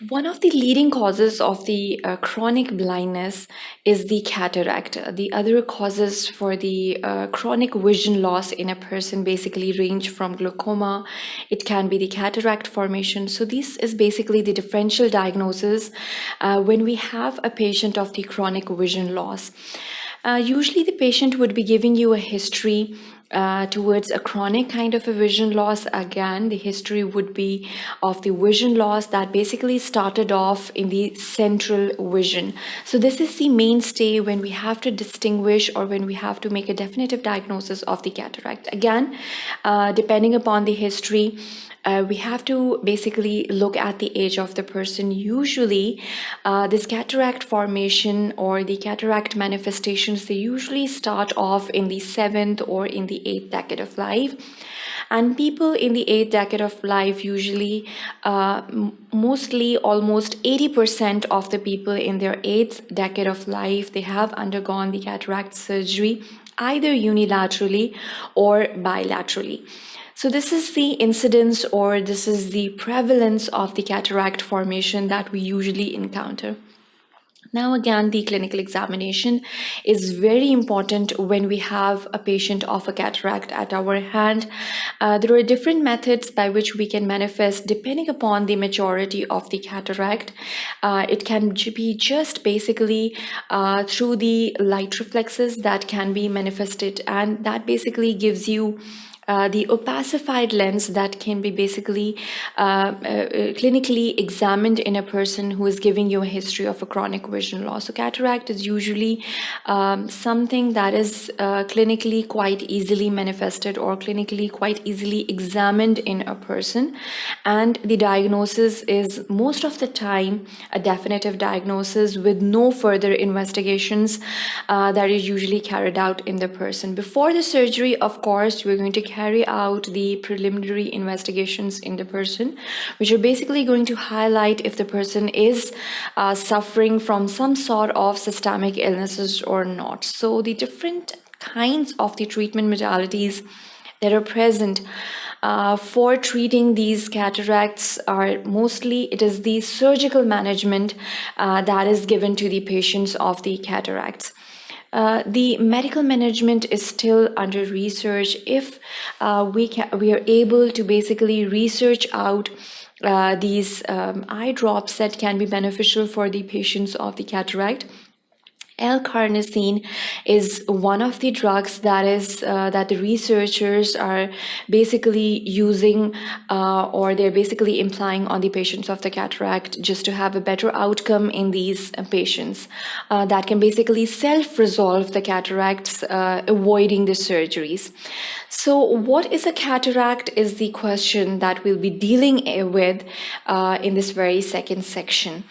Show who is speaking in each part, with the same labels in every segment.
Speaker 1: One of the leading causes of the chronic blindness is the cataract. The other causes for the chronic vision loss in a person basically range from glaucoma. It can be the cataract formation. So this is basically the differential diagnosis when we have a patient of the chronic vision loss. Usually the patient would be giving you a history towards a chronic kind of a vision loss. Again, the history would be of the vision loss that basically started off in the central vision. So this is the mainstay when we have to distinguish or when we have to make a definitive diagnosis of the cataract. Again, depending upon the history, we have to basically look at the age of the person. Usually, this cataract formation or the cataract manifestations, they usually start off in the 7th or in the 8th decade of life. And people in the 8th decade of life usually, mostly almost 80% of the people in their 8th decade of life, they have undergone the cataract surgery either unilaterally or bilaterally. So this is the incidence or this is the prevalence of the cataract formation that we usually encounter. Now again, the clinical examination is very important when we have a patient of a cataract at our hand. There are different methods by which we can manifest depending upon the maturity of the cataract. It can be just basically through the light reflexes that can be manifested, and that basically gives you the opacified lens that can be basically clinically examined in a person who is giving you a history of a chronic vision loss. So cataract is usually something that is clinically quite easily manifested or clinically quite easily examined in a person, and the diagnosis is most of the time a definitive diagnosis with no further investigations that is usually carried out in the person. Before the surgery, of course, we're going to carry out the preliminary investigations in the person, which are basically going to highlight if the person is suffering from some sort of systemic illnesses or not. So the different kinds of the treatment modalities that are present for treating these cataracts are mostly, it is the surgical management that is given to the patients of the cataracts. The medical management is still under research. If we are able to basically research out these eye drops that can be beneficial for the patients of the cataract. L-carnosine is one of the drugs that is that the researchers are basically using or they're basically implying on the patients of the cataract just to have a better outcome in these patients that can basically self-resolve the cataracts, avoiding the surgeries. So what is a cataract is the question that we'll be dealing with in this very second section.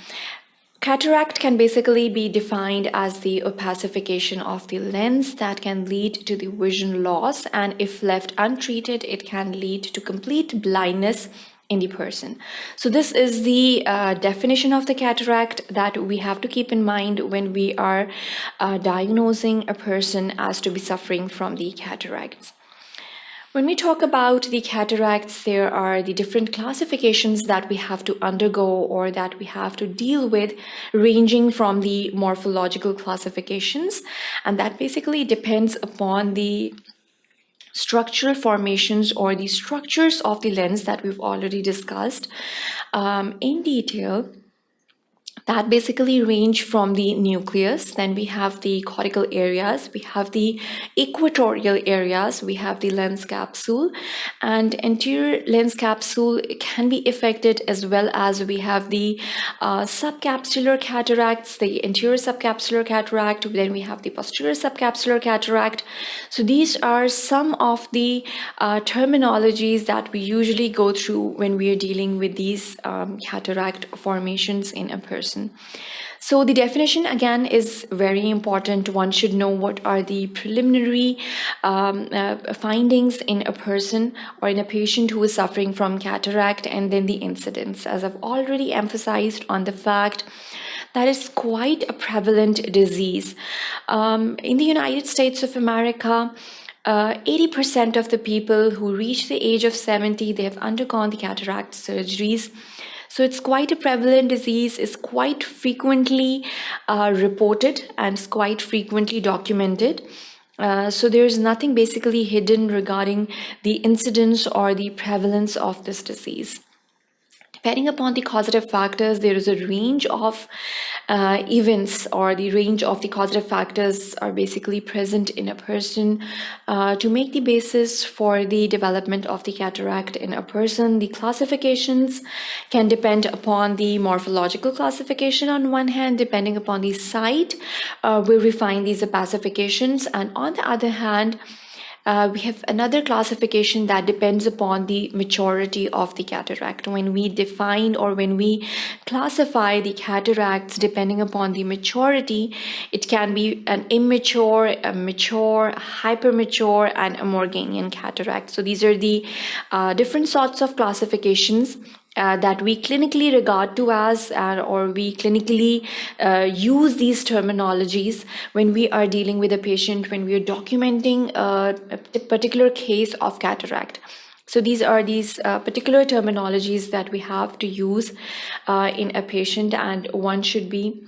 Speaker 1: Cataract can basically be defined as the opacification of the lens that can lead to the vision loss, and if left untreated, it can lead to complete blindness in the person. So this is the definition of the cataract that we have to keep in mind when we are diagnosing a person as to be suffering from the cataracts. When we talk about the cataracts, there are the different classifications that we have to undergo or that we have to deal with, ranging from the morphological classifications, and that basically depends upon the structural formations or the structures of the lens that we've already discussed in detail. That basically range from the nucleus, then we have the cortical areas, we have the equatorial areas, we have the lens capsule, and anterior lens capsule can be affected, as well as we have the subcapsular cataracts, the anterior subcapsular cataract, then we have the posterior subcapsular cataract. So these are some of the terminologies that we usually go through when we are dealing with these cataract formations in a person. So the definition again is very important. One should know what are the preliminary findings in a person or in a patient who is suffering from cataract, and then the incidence. As I've already emphasized on the fact that is quite a prevalent disease. In the United States of America, 80% of the people who reach the age of 70, they have undergone the cataract surgeries. So it's quite a prevalent disease, is quite frequently reported and is quite frequently documented. So there's nothing basically hidden regarding the incidence or the prevalence of this disease. Depending upon the causative factors, there is a range of events, or the range of the causative factors are basically present in a person to make the basis for the development of the cataract in a person. The classifications can depend upon the morphological classification on one hand, depending upon the site where we find these opacifications, and on the other hand, we have another classification that depends upon the maturity of the cataract. When we define or when we classify the cataracts depending upon the maturity, it can be an immature, a mature, hypermature, and a Morganian cataract. So these are the different sorts of classifications that we clinically regard to as, or we clinically use these terminologies when we are dealing with a patient, when we are documenting a particular case of cataract. So these are these particular terminologies that we have to use in a patient, and one should be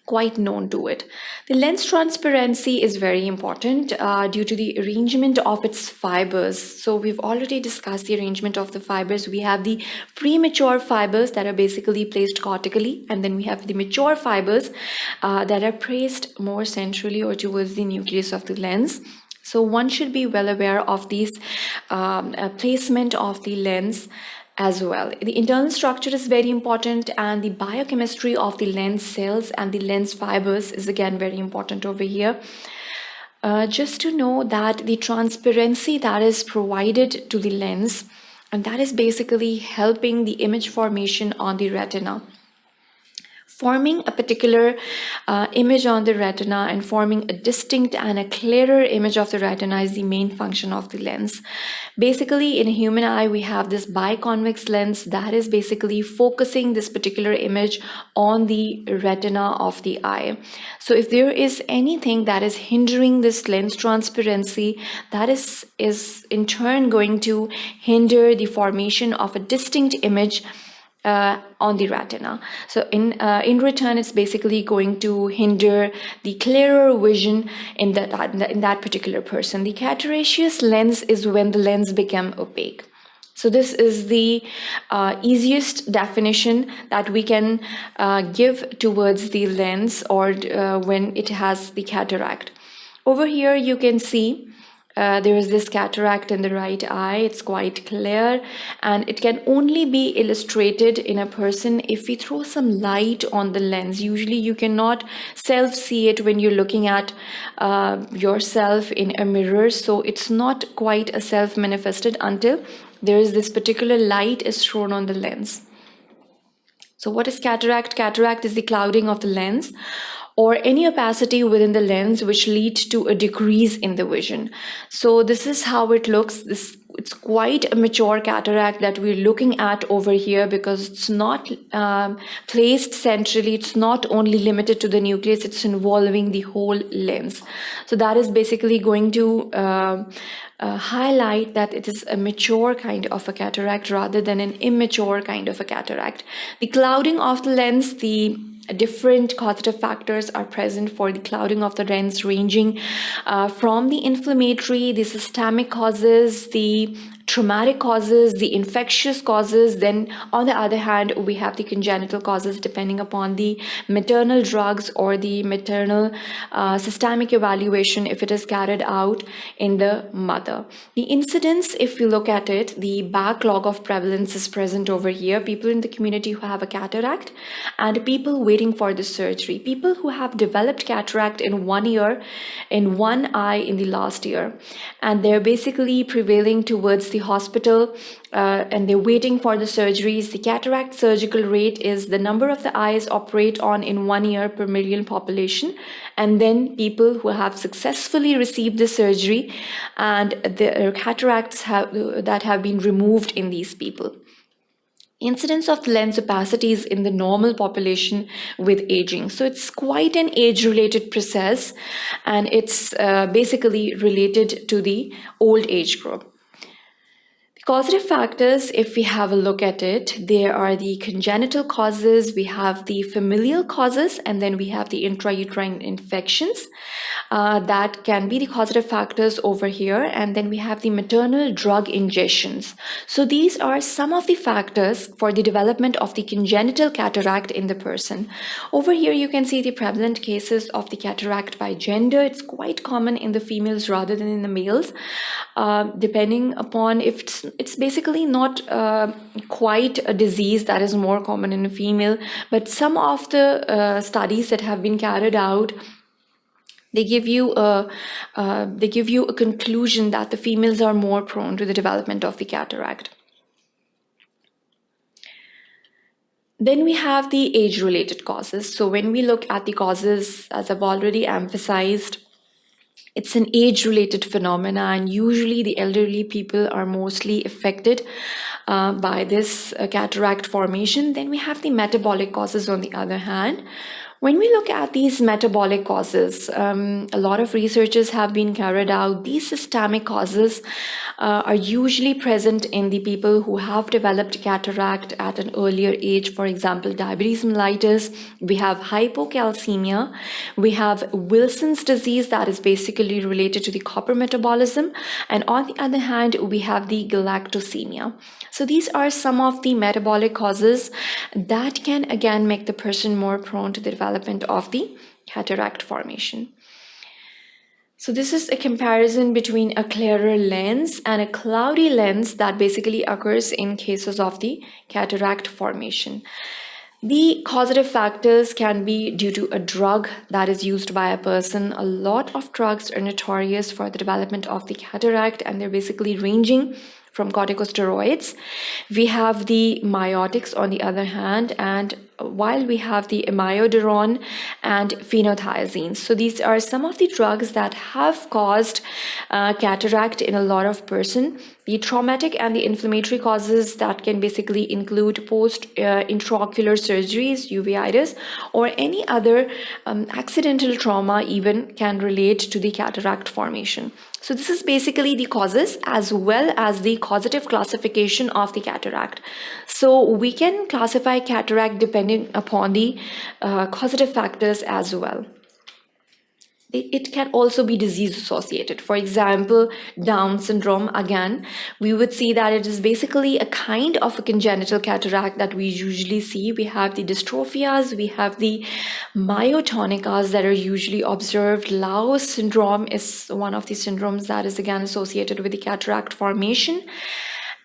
Speaker 1: quite known to it. The lens transparency is very important due to the arrangement of its fibers. So we've already discussed the arrangement of the fibers. We have the premature fibers that are basically placed cortically, and then we have the mature fibers that are placed more centrally or towards the nucleus of the lens. So one should be well aware of these placement of the lens as well. The internal structure is very important, and the biochemistry of the lens cells and the lens fibers is again very important over here. Just to know that the transparency that is provided to the lens, and that is basically helping the image formation on the retina. Forming a particular image on the retina and forming a distinct and a clearer image of the retina is the main function of the lens. Basically, in a human eye, we have this biconvex lens that is basically focusing this particular image on the retina of the eye. So if there is anything that is hindering this lens transparency, that is in turn going to hinder the formation of a distinct image on the retina. So in return, it's basically going to hinder the clearer vision in that particular person. The cataraceous lens is when the lens become opaque. So this is the easiest definition that we can give towards the lens, or when it has the cataract. Over here you can see there is this cataract in the right eye. It's quite clear, and it can only be illustrated in a person if we throw some light on the lens. Usually you cannot self-see it when you're looking at yourself in a mirror, so it's not quite a self-manifested until there is this particular light is thrown on the lens. So what is cataract? Cataract is the clouding of the lens, or any opacity within the lens which leads to a decrease in the vision. So this is how it looks. It's quite a mature cataract that we're looking at over here, because it's not placed centrally. It's not only limited to the nucleus, it's involving the whole lens. So that is basically going to highlight that it is a mature kind of a cataract rather than an immature kind of a cataract. The clouding of the lens, the different causative factors are present for the clouding of the lens, ranging from the inflammatory, the systemic causes, the traumatic causes, the infectious causes. Then on the other hand, we have the congenital causes depending upon the maternal drugs or the maternal systemic evaluation if it is carried out in the mother. The incidence, if we look at it, the backlog of prevalence is present over here. People in the community who have a cataract and people waiting for the surgery. People who have developed cataract in 1 year, in one eye in the last year, and they're basically prevailing towards the hospital and they're waiting for the surgeries. The cataract surgical rate is the number of the eyes operate on in 1 year per million population, and then people who have successfully received the surgery and the cataracts that have been removed in these people. Incidence of lens opacities in the normal population with aging. So it's quite an age-related process, and it's basically related to the old age group. Causative factors, if we have a look at it, there are the congenital causes, we have the familial causes, and then we have the intrauterine infections. That can be the causative factors over here, and then we have the maternal drug ingestions. So these are some of the factors for the development of the congenital cataract in the person. Over here you can see the prevalent cases of the cataract by gender. It's quite common in the females rather than in the males, depending upon if it's basically not quite a disease that is more common in a female, but some of the studies that have been carried out, they give you a conclusion that the females are more prone to the development of the cataract. Then we have the age-related causes. So when we look at the causes, as I've already emphasized, it's an age-related phenomena, and usually the elderly people are mostly affected by this cataract formation. Then we have the metabolic causes on the other hand. When we look at these metabolic causes, a lot of researches have been carried out. These systemic causes are usually present in the people who have developed cataract at an earlier age. For example, diabetes mellitus, we have hypocalcemia, we have Wilson's disease that is basically related to the copper metabolism, and on the other hand, we have the galactosemia. So these are some of the metabolic causes that can again make the person more prone to the development of the cataract formation. So this is a comparison between a clearer lens and a cloudy lens that basically occurs in cases of the cataract formation. The causative factors can be due to a drug that is used by a person. A lot of drugs are notorious for the development of the cataract, and they're basically ranging from corticosteroids. We have the myotics on the other hand, and while we have the imiodarone and phenothiazines. So these are some of the drugs that have caused cataract in a lot of person. The traumatic and the inflammatory causes that can basically include post-intraocular surgeries, uveitis, or any other accidental trauma even can relate to the cataract formation. So this is basically the causes as well as the causative classification of the cataract. So we can classify cataract depending upon the causative factors as well. It can also be disease associated. For example, Down syndrome, again, we would see that it is basically a kind of a congenital cataract that we usually see. We have the dystrophias, we have the myotonicas that are usually observed. Laus syndrome is one of the syndromes that is again associated with the cataract formation.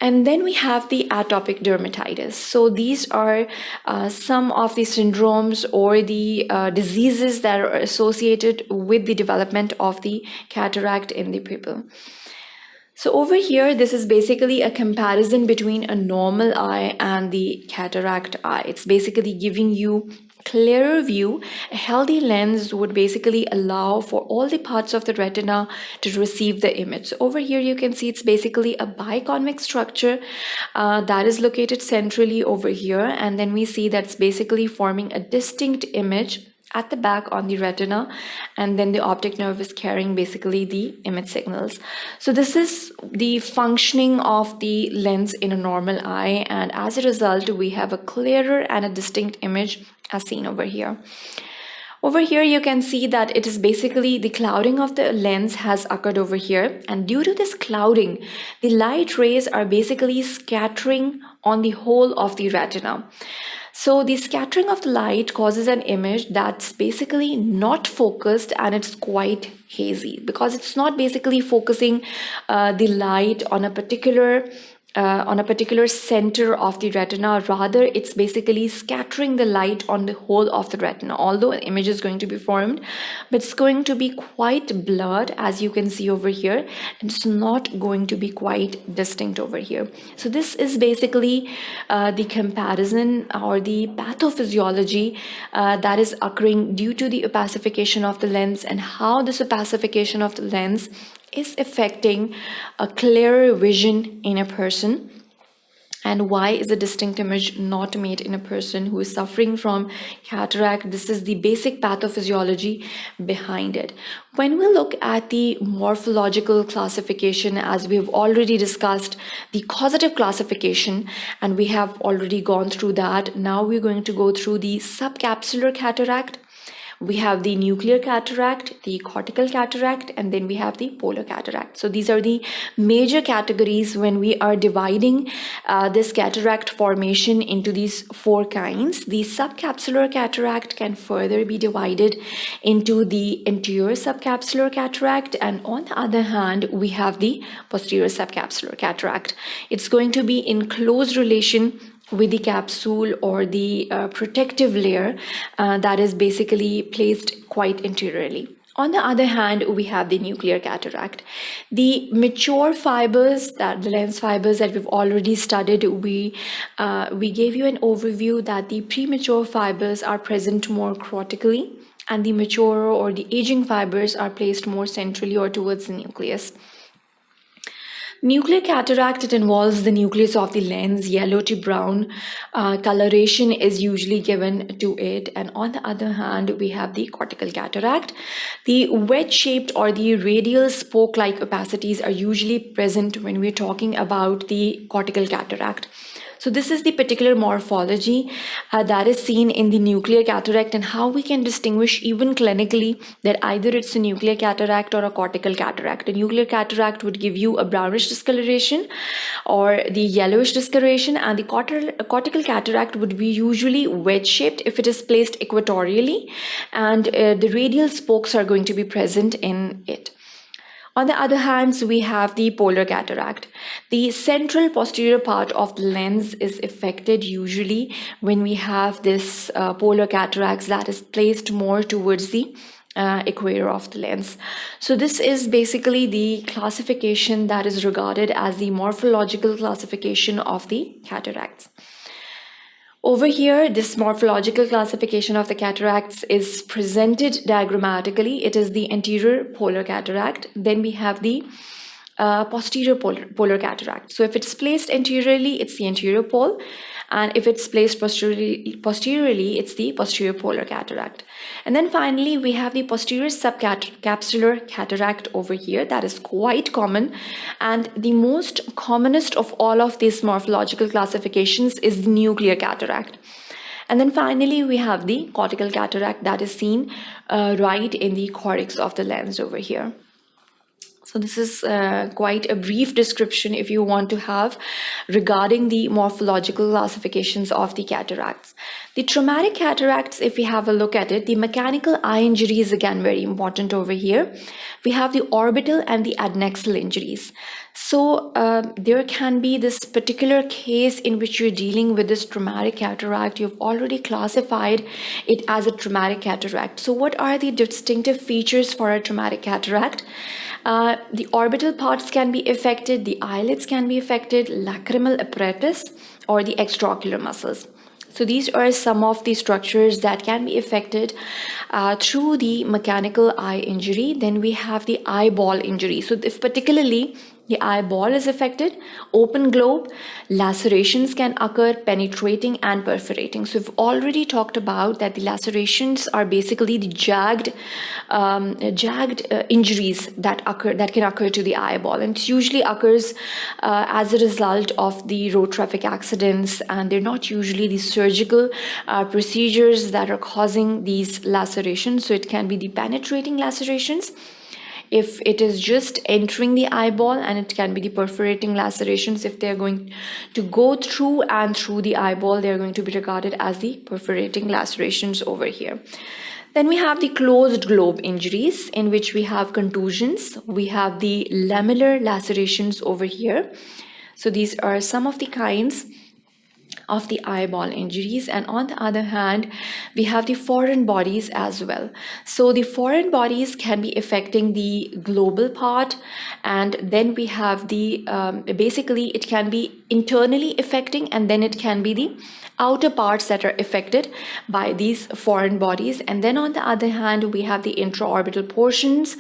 Speaker 1: And then we have the atopic dermatitis. So these are some of the syndromes or the diseases that are associated with the development of the cataract in the pupil. So over here, this is basically a comparison between a normal eye and the cataract eye. It's basically giving you clearer view. A healthy lens would basically allow for all the parts of the retina to receive the image. So over here you can see it's basically a biconvex structure that is located centrally over here, and then we see that's basically forming a distinct image at the back on the retina, and then the optic nerve is carrying basically the image signals. So this is the functioning of the lens in a normal eye, and as a result we have a clearer and a distinct image as seen over here. Over here you can see that it is basically the clouding of the lens has occurred over here, and due to this clouding the light rays are basically scattering on the whole of the retina. So the scattering of the light causes an image that's basically not focused, and it's quite hazy because it's not basically focusing the light on a particular center of the retina. Rather, it's basically scattering the light on the whole of the retina. Although an image is going to be formed, but it's going to be quite blurred, as you can see over here, and it's not going to be quite distinct over here. So this is basically the comparison or the pathophysiology that is occurring due to the opacification of the lens, and how this opacification of the lens is affecting a clearer vision in a person. And why is a distinct image not made in a person who is suffering from cataract? This is the basic pathophysiology behind it. When we look at the morphological classification, as we've already discussed, the causative classification, and we have already gone through that, now we're going to go through the subcapsular cataract. We have the nuclear cataract, the cortical cataract, and then we have the polar cataract. So these are the major categories when we are dividing this cataract formation into these four kinds. The subcapsular cataract can further be divided into the anterior subcapsular cataract, and on the other hand, we have the posterior subcapsular cataract. It's going to be in close relation with the capsule or the protective layer that is basically placed quite anteriorly. On the other hand, we have the nuclear cataract. The mature fibers, the lens fibers that we've already studied, we gave you an overview that the premature fibers are present more cortically, and the mature or the aging fibers are placed more centrally or towards the nucleus. Nuclear cataract, it involves the nucleus of the lens. Yellow to brown coloration is usually given to it. And on the other hand, we have the cortical cataract. The wedge-shaped or the radial spoke-like opacities are usually present when we're talking about the cortical cataract. So this is the particular morphology that is seen in the nuclear cataract, and how we can distinguish even clinically that either it's a nuclear cataract or a cortical cataract. A nuclear cataract would give you a brownish discoloration or the yellowish discoloration, and the cortical cataract would be usually wedge-shaped if it is placed equatorially, and the radial spokes are going to be present in it. On the other hand, we have the polar cataract. The central posterior part of the lens is affected usually when we have this polar cataracts that is placed more towards the equator of the lens. So this is basically the classification that is regarded as the morphological classification of the cataracts. Over here, this morphological classification of the cataracts is presented diagrammatically. It is the anterior polar cataract. Then we have the posterior polar cataract. So if it's placed anteriorly, it's the anterior pole. And if it's placed posteriorly, it's the posterior polar cataract. And then finally, we have the posterior subcapsular cataract over here. That is quite common. And the most commonest of all of these morphological classifications is the nuclear cataract. And then finally, we have the cortical cataract that is seen right in the cortex of the lens over here. So this is quite a brief description if you want to have regarding the morphological classifications of the cataracts. The traumatic cataracts, if we have a look at it, the mechanical eye injury is again very important over here. We have the orbital and the adnexal injuries. So there can be this particular case in which you're dealing with this traumatic cataract. You've already classified it as a traumatic cataract. So what are the distinctive features for a traumatic cataract? The orbital parts can be affected, the eyelids can be affected, lacrimal apparatus, or the extraocular muscles. So these are some of the structures that can be affected through the mechanical eye injury. Then we have the eyeball injury. So if particularly the eyeball is affected, open globe, lacerations can occur, penetrating and perforating. So we've already talked about that the lacerations are basically the jagged injuries that can occur to the eyeball, and it usually occurs as a result of the road traffic accidents, and they're not usually the surgical procedures that are causing these lacerations. So it can be the penetrating lacerations if it is just entering the eyeball, and it can be the perforating lacerations if they're going to go through and through the eyeball. They're going to be regarded as the perforating lacerations over here. Then we have the closed globe injuries, in which we have contusions. We have the lamellar lacerations over here. So these are some of the kinds of the eyeball injuries. And on the other hand, we have the foreign bodies as well. So the foreign bodies can be affecting the global part, and then we have the basically it can be internally affecting, and then it can be the outer parts that are affected by these foreign bodies. And then on the other hand, we have the intraorbital portions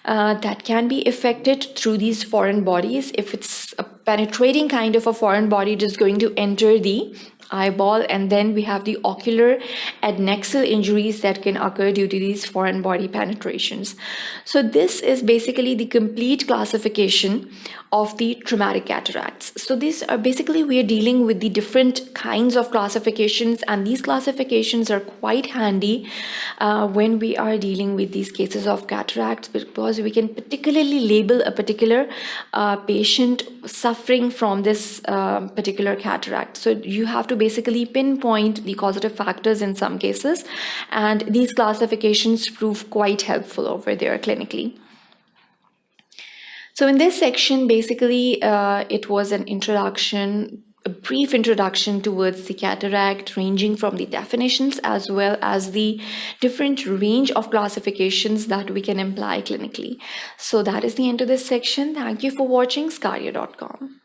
Speaker 1: that can be affected through these foreign bodies if it's penetrating kind of a foreign body just going to enter the eyeball, and then we have the ocular adnexal injuries that can occur due to these foreign body penetrations. So this is basically the complete classification of the traumatic cataracts. So these are basically, we are dealing with the different kinds of classifications, and these classifications are quite handy when we are dealing with these cases of cataracts, because we can particularly label a particular patient suffering from this particular cataract. So you have to basically pinpoint the causative factors in some cases, and these classifications prove quite helpful over there clinically. So in this section, basically, it was an introduction, a brief introduction towards the cataract, ranging from the definitions as well as the different range of classifications that we can apply clinically. So that is the end of this section. Thank you for watching sqadia.com.